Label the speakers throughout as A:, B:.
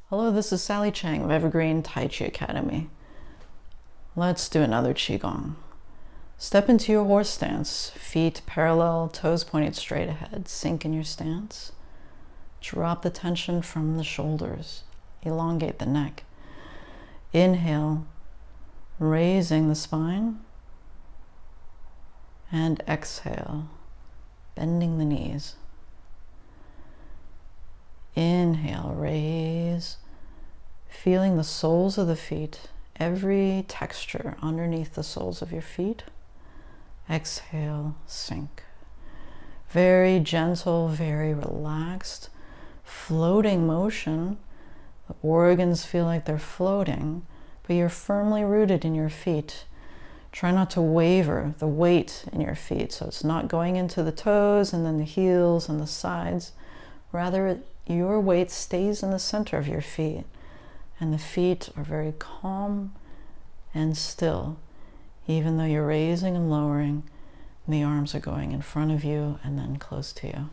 A: Hello, this is Sally Chang of Evergreen Taiji Academy. Let's do another Qigong. Step into your horse stance, feet parallel, toes pointed straight ahead. Sink in your stance. Drop the tension from the shoulders. Elongate the neck. Inhale, raising the spine. And exhale, bending the knees. Inhale, raise, feeling the soles of the feet, every texture underneath the soles of your feet. Exhale, sink. Very gentle, very relaxed, floating motion. The organs feel like they're floating, but you're firmly rooted in your feet. Try not to waver the weight in your feet, so it's not going into the toes and then the heels and the sides. Rather, your weight stays in the center of your feet, and the feet are very calm and still, even though you're raising and lowering, and the arms are going in front of you and then close to you.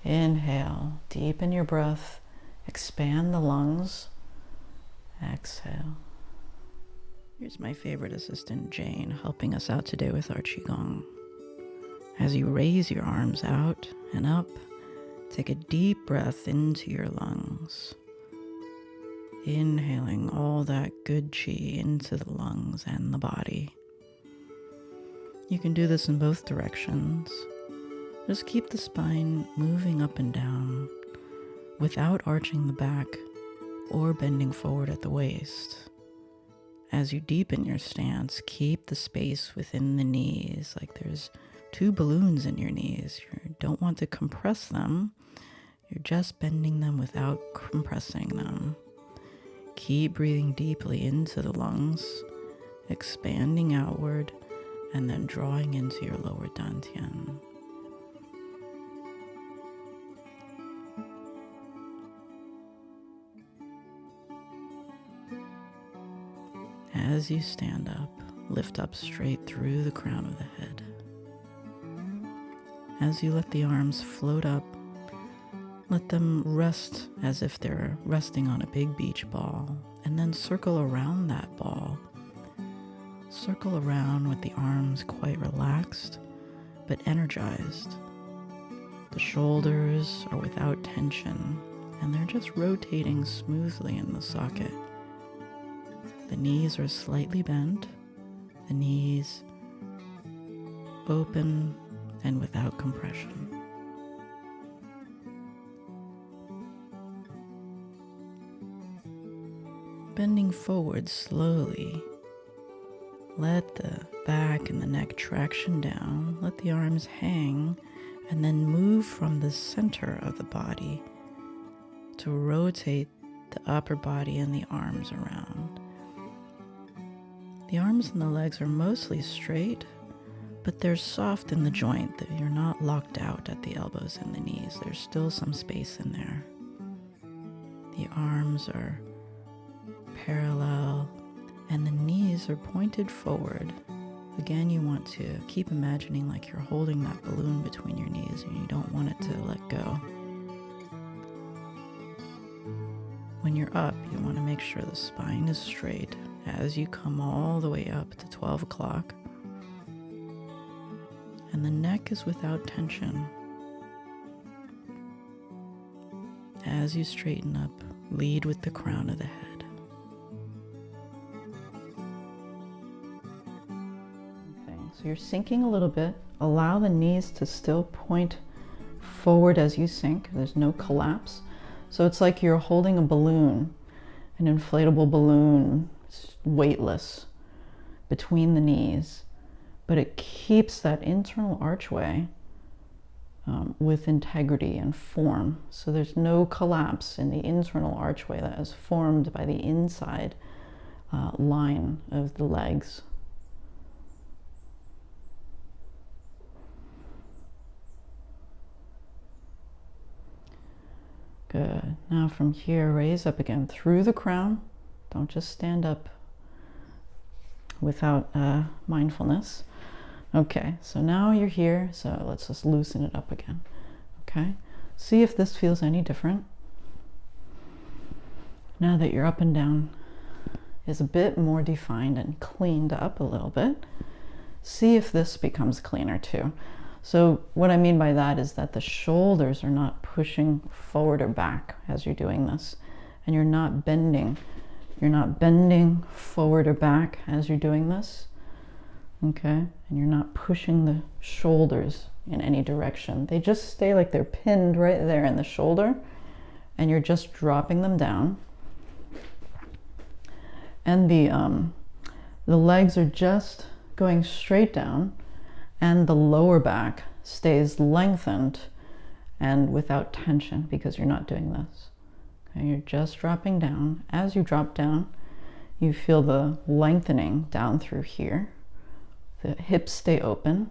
A: Inhale, deepen your breath, expand the lungs. Exhale. Here's my favorite assistant, Jane, helping us out today with our Qigong. As you raise your arms out and up, take a deep breath into your lungs, inhaling all that good qi into the lungs and the body. You can do this in both directions. Just keep the spine moving up and down without arching the back or bending forward at the waist. As you deepen your stance, keep the space within the knees, like there's two balloons in your knees. You don't want to compress them. You're just bending them without compressing them. Keep breathing deeply into the lungs, expanding outward, and then drawing into your lower dantian. As you stand up, lift up straight through the crown of the head. As you let the arms float up, let them rest as if they're resting on a big beach ball, and then circle around that ball. Circle around with the arms quite relaxed, but energized. The shoulders are without tension, and they're just rotating smoothly in the socket. The knees are slightly bent, the knees open and without compression. Bending forward slowly. Let the back and the neck traction down. Let the arms hang, and then move from the center of the body to rotate the upper body and the arms around. The arms and the legs are mostly straight, but they're soft in the joint, that you're not locked out at the elbows and the knees. There's still some space in there. The arms are parallel, and the knees are pointed forward. Again, you want to keep imagining like you're holding that balloon between your knees and you don't want it to let go. When you're up, you want to make sure the spine is straight as you come all the way up to 12 o'clock. And the neck is without tension. As you straighten up, lead with the crown of the head. So you're sinking a little bit. Allow the knees to still point forward as you sink. There's no collapse. So it's like you're holding a balloon, an inflatable balloon, it's weightless, between the knees. But it keeps that internal archway with integrity and form. So there's no collapse in the internal archway that is formed by the inside line of the legs. Good. Now from here, raise up again through the crown. Don't just stand up without mindfulness. Okay, so now you're here, so let's just loosen it up again. Okay, see if this feels any different. Now that your up and down is a bit more defined and cleaned up a little bit, see if this becomes cleaner too. So what I mean by that is that the shoulders are not pushing forward or back as you're doing this, and you're not bending forward or back as you're doing this, okay? And you're not pushing the shoulders in any direction. They just stay like they're pinned right there in the shoulder, and you're just dropping them down. And the legs are just going straight down, and the lower back stays lengthened and without tension because you're not doing this. Okay, you're just dropping down. As you drop down, you feel the lengthening down through here. The hips stay open,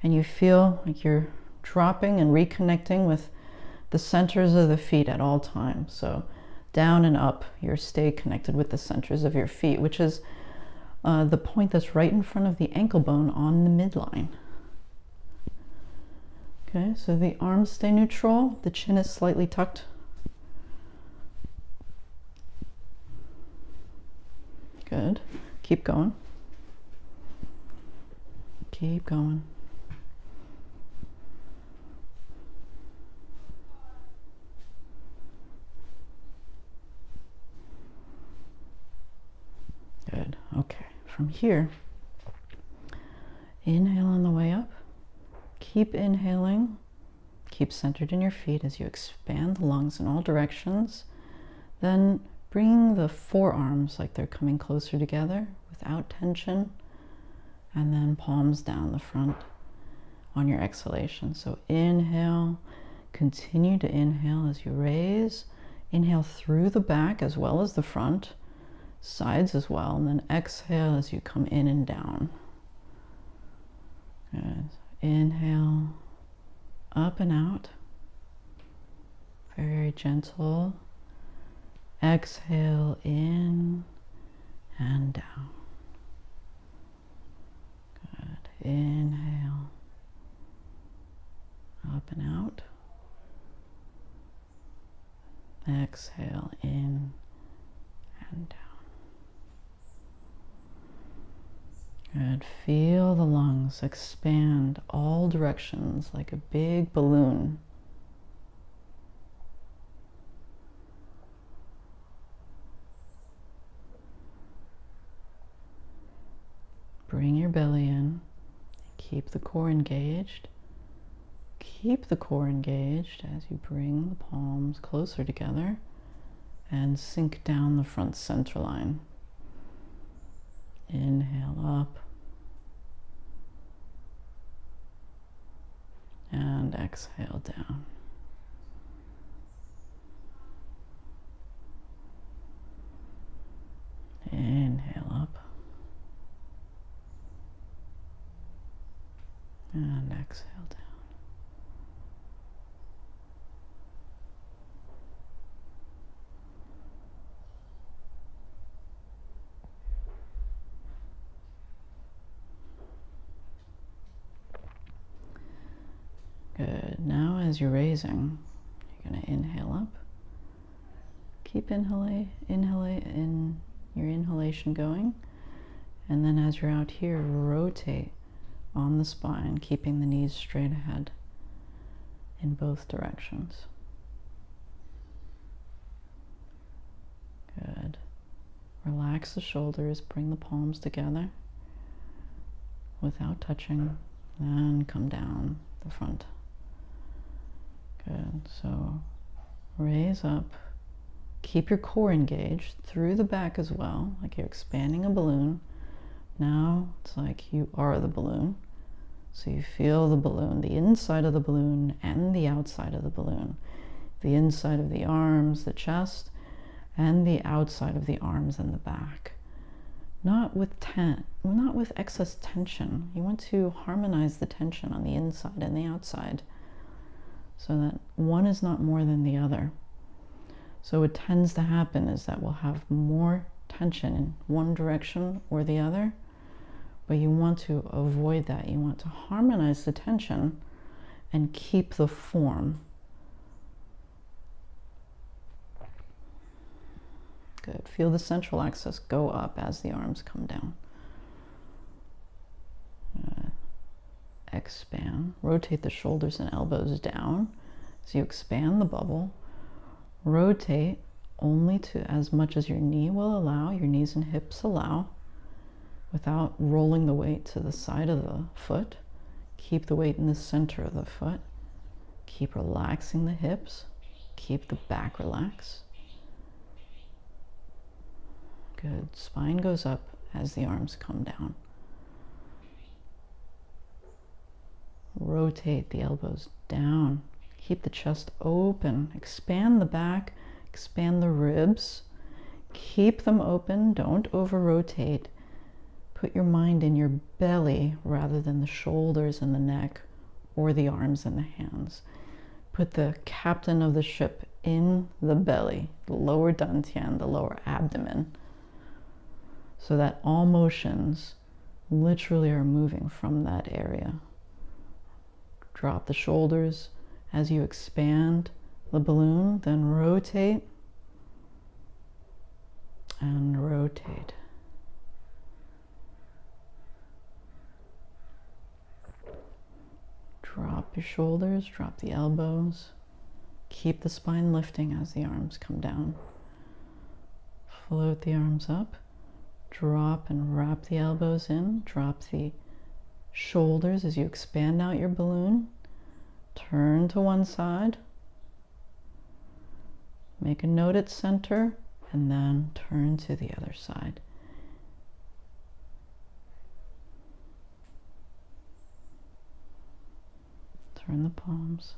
A: and you feel like you're dropping and reconnecting with the centers of the feet at all times. So down and up, you stay connected with the centers of your feet, which is the point that's right in front of the ankle bone on the midline. Okay, so the arms stay neutral, the chin is slightly tucked. Good. Keep going. Keep going. Good. Okay. From here, inhale on the way up. Keep inhaling. Keep centered in your feet as you expand the lungs in all directions. Then bring the forearms like they're coming closer together without tension. And then palms down the front on your exhalation. So inhale. Continue to inhale as you raise. Inhale through the back as well as the front. Sides as well, and then exhale as you come in and down. Good. Inhale up and out, very gentle. Exhale in and down. Good. Inhale up and out. Exhale in and down. Good. Feel the lungs expand all directions like a big balloon. Bring your belly in. Keep the core engaged. Keep the core engaged as you bring the palms closer together and sink down the front center line. Inhale up. And exhale down. Inhale up. And exhale down. Good. Now as you're raising, you're going to inhale up. Keep your inhalation going. And then as you're out here, rotate on the spine, keeping the knees straight ahead in both directions. Good. Relax the shoulders, bring the palms together without touching, and come down the front. Good. So raise up. Keep your core engaged through the back as well, like you're expanding a balloon. Now it's like you are the balloon. So you feel the balloon, the inside of the balloon and the outside of the balloon. The inside of the arms, the chest, and the outside of the arms and the back. Not with excess tension. You want to harmonize the tension on the inside and the outside, so that one is not more than the other. So what tends to happen is that we'll have more tension in one direction or the other, but you want to avoid that. You want to harmonize the tension and keep the form. Good. Feel the central axis go up as the arms come down. Good. Expand. Rotate the shoulders and elbows down as you expand the bubble. Rotate only to as much as your knee will allow, your knees and hips allow, without rolling the weight to the side of the foot. Keep the weight in the center of the foot. Keep relaxing the hips. Keep the back relaxed. Good. Spine goes up as the arms come down. Rotate the elbows down. Keep the chest open. Expand the back. Expand the ribs. Keep them open. Don't over-rotate. Put your mind in your belly rather than the shoulders and the neck or the arms and the hands. Put the captain of the ship in the belly, the lower dantian, the lower abdomen, so that all motions literally are moving from that area. Drop the shoulders as you expand the balloon, then rotate and rotate. Drop your shoulders, drop the elbows. Keep the spine lifting as the arms come down. Float the arms up. Drop and wrap the elbows in. Drop the shoulders as you expand out your balloon. Turn to one side. Make a note at center and then turn to the other side. Turn the palms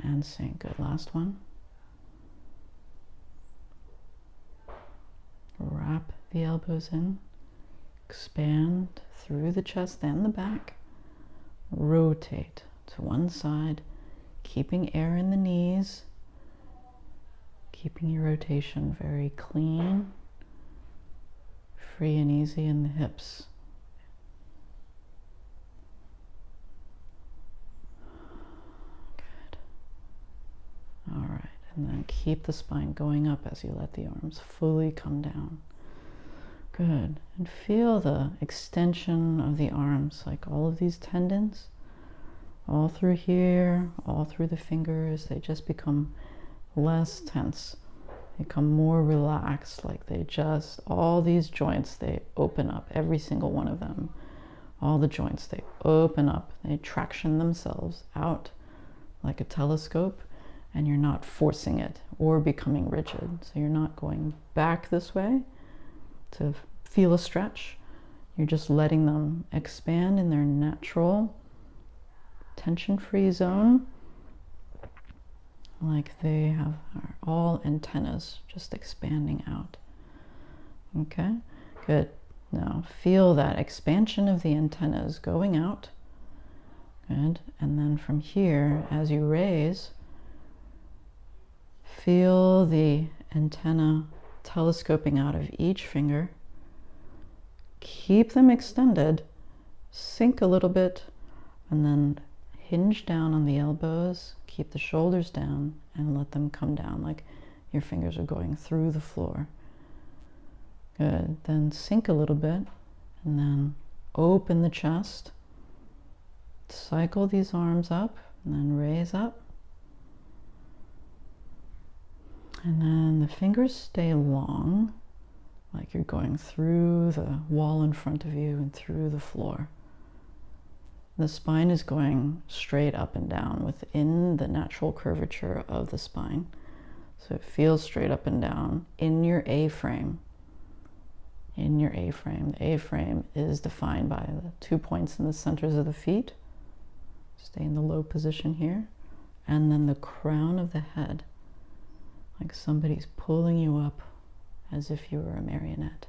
A: and sink. Good. Last one. Wrap the elbows in. Expand through the chest and the back. Rotate to one side, keeping air in the knees, keeping your rotation very clean, free and easy in the hips. All right, and then keep the spine going up as you let the arms fully come down. Good. And feel the extension of the arms, like all of these tendons, all through here, all through the fingers. They just become less tense. They become more relaxed, like they just, all these joints, they open up, every single one of them. All the joints, they open up, they traction themselves out like a telescope, and you're not forcing it or becoming rigid. So you're not going back this way to feel a stretch. You're just letting them expand in their natural tension-free zone, like they are all antennas just expanding out. Okay, good. Now feel that expansion of the antennas going out. Good. And then from here, as you raise, feel the antenna telescoping out of each finger. Keep them extended, sink a little bit, and then hinge down on the elbows, keep the shoulders down, and let them come down like your fingers are going through the floor. Good. Then sink a little bit, and then open the chest. Cycle these arms up, and then raise up. And then the fingers stay long, like you're going through the wall in front of you and through the floor. The spine is going straight up and down within the natural curvature of the spine. So it feels straight up and down in your A-frame. In your A-frame. The A-frame is defined by the 2 points in the centers of the feet. Stay in the low position here. And then the crown of the head. Like somebody's pulling you up as if you were a marionette.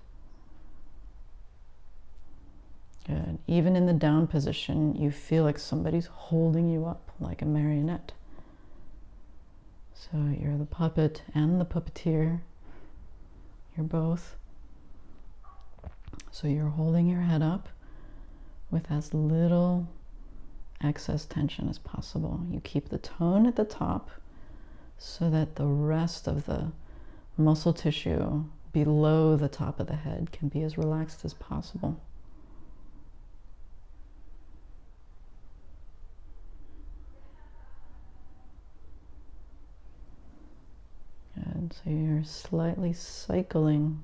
A: Good. Even in the down position, you feel like somebody's holding you up like a marionette. So you're the puppet and the puppeteer. You're both. So you're holding your head up with as little excess tension as possible. You keep the tone at the top so that the rest of the muscle tissue below the top of the head can be as relaxed as possible. Good. So you're slightly cycling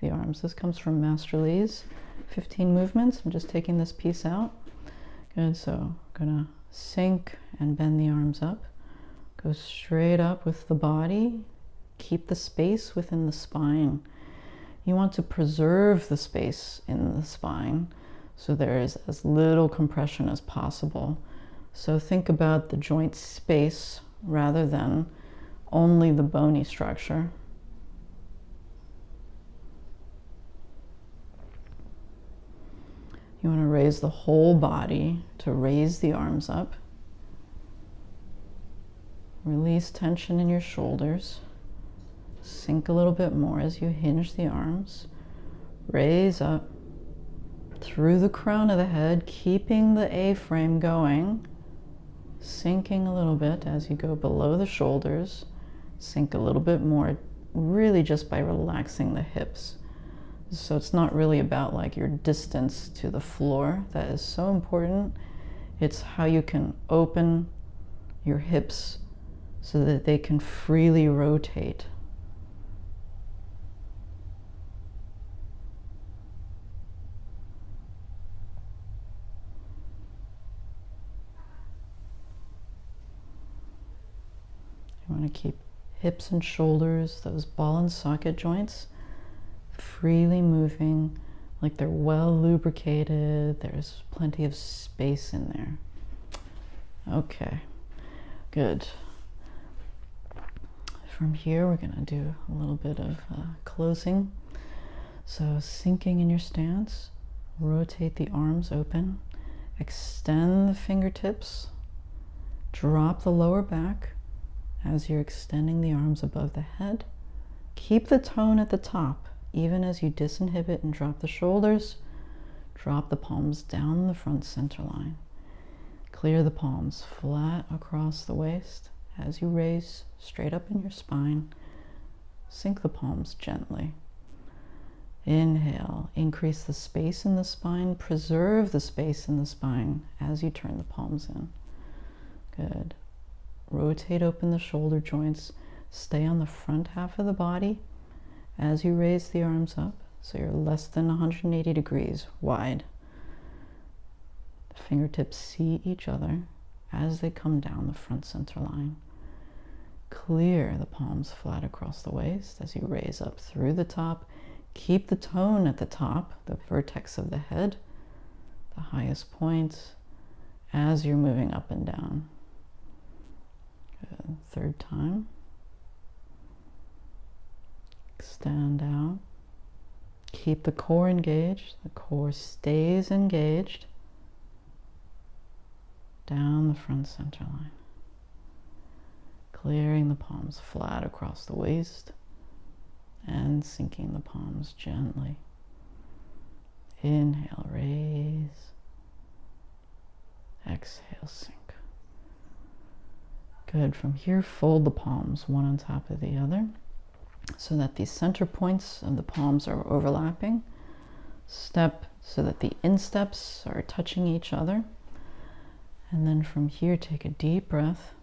A: the arms. This comes from Master Lee's 15 movements. I'm just taking this piece out. Good. So I'm gonna sink and bend the arms up. Go straight up with the body. Keep the space within the spine. You want to preserve the space in the spine so there is as little compression as possible. So think about the joint space rather than only the bony structure. You want to raise the whole body to raise the arms up. Release tension in your shoulders. Sink a little bit more as you hinge the arms. Raise up through the crown of the head, keeping the A-frame going. Sinking a little bit as you go below the shoulders. Sink a little bit more, really just by relaxing the hips. So it's not really about like your distance to the floor. That is so important. It's how you can open your hips so that they can freely rotate. You want to keep hips and shoulders, those ball and socket joints, freely moving like they're well lubricated. There's plenty of space in there. Okay, good. From here, we're going to do a little bit of closing. So sinking in your stance, rotate the arms open, extend the fingertips, drop the lower back as you're extending the arms above the head. Keep the tone at the top, even as you disinhibit and drop the shoulders. Drop the palms down the front center line. Clear the palms flat across the waist as you raise straight up in your spine. Sink the palms gently. Inhale, increase the space in the spine, preserve the space in the spine as you turn the palms in. Good. Rotate open the shoulder joints. Stay on the front half of the body as you raise the arms up so you're less than 180 degrees wide. The fingertips see each other as they come down the front center line. Clear the palms flat across the waist as you raise up through the top. Keep the tone at the top, the vertex of the head, the highest point, as you're moving up and down. Good. Third time. Extend out. Keep the core engaged. The core stays engaged. Down the front center line. Clearing the palms flat across the waist and sinking the palms gently. Inhale, raise. Exhale, sink. Good. From here, fold the palms one on top of the other so that the center points of the palms are overlapping. Step so that the insteps are touching each other. And then from here, take a deep breath.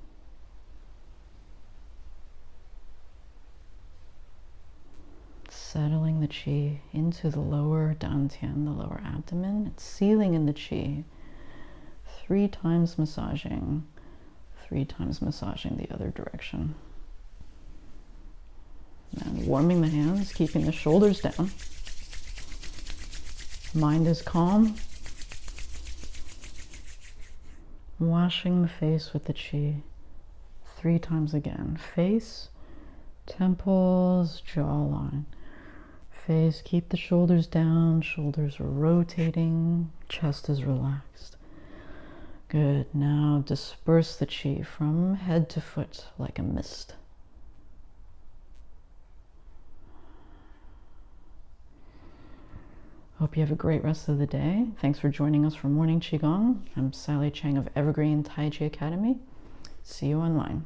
A: Settling the qi into the lower dantian, the lower abdomen. It's sealing in the qi. 3 times massaging. 3 times massaging the other direction. And warming the hands, keeping the shoulders down. Mind is calm. Washing the face with the qi. 3 times again. Face, temples, jawline. Face, keep the shoulders down. Shoulders are rotating. Chest is relaxed. Good. Now disperse the qi from head to foot like a mist. Hope you have a great rest of the day. Thanks for joining us for Morning Qigong. I'm Sally Chang of Evergreen Taiji Academy. See you online.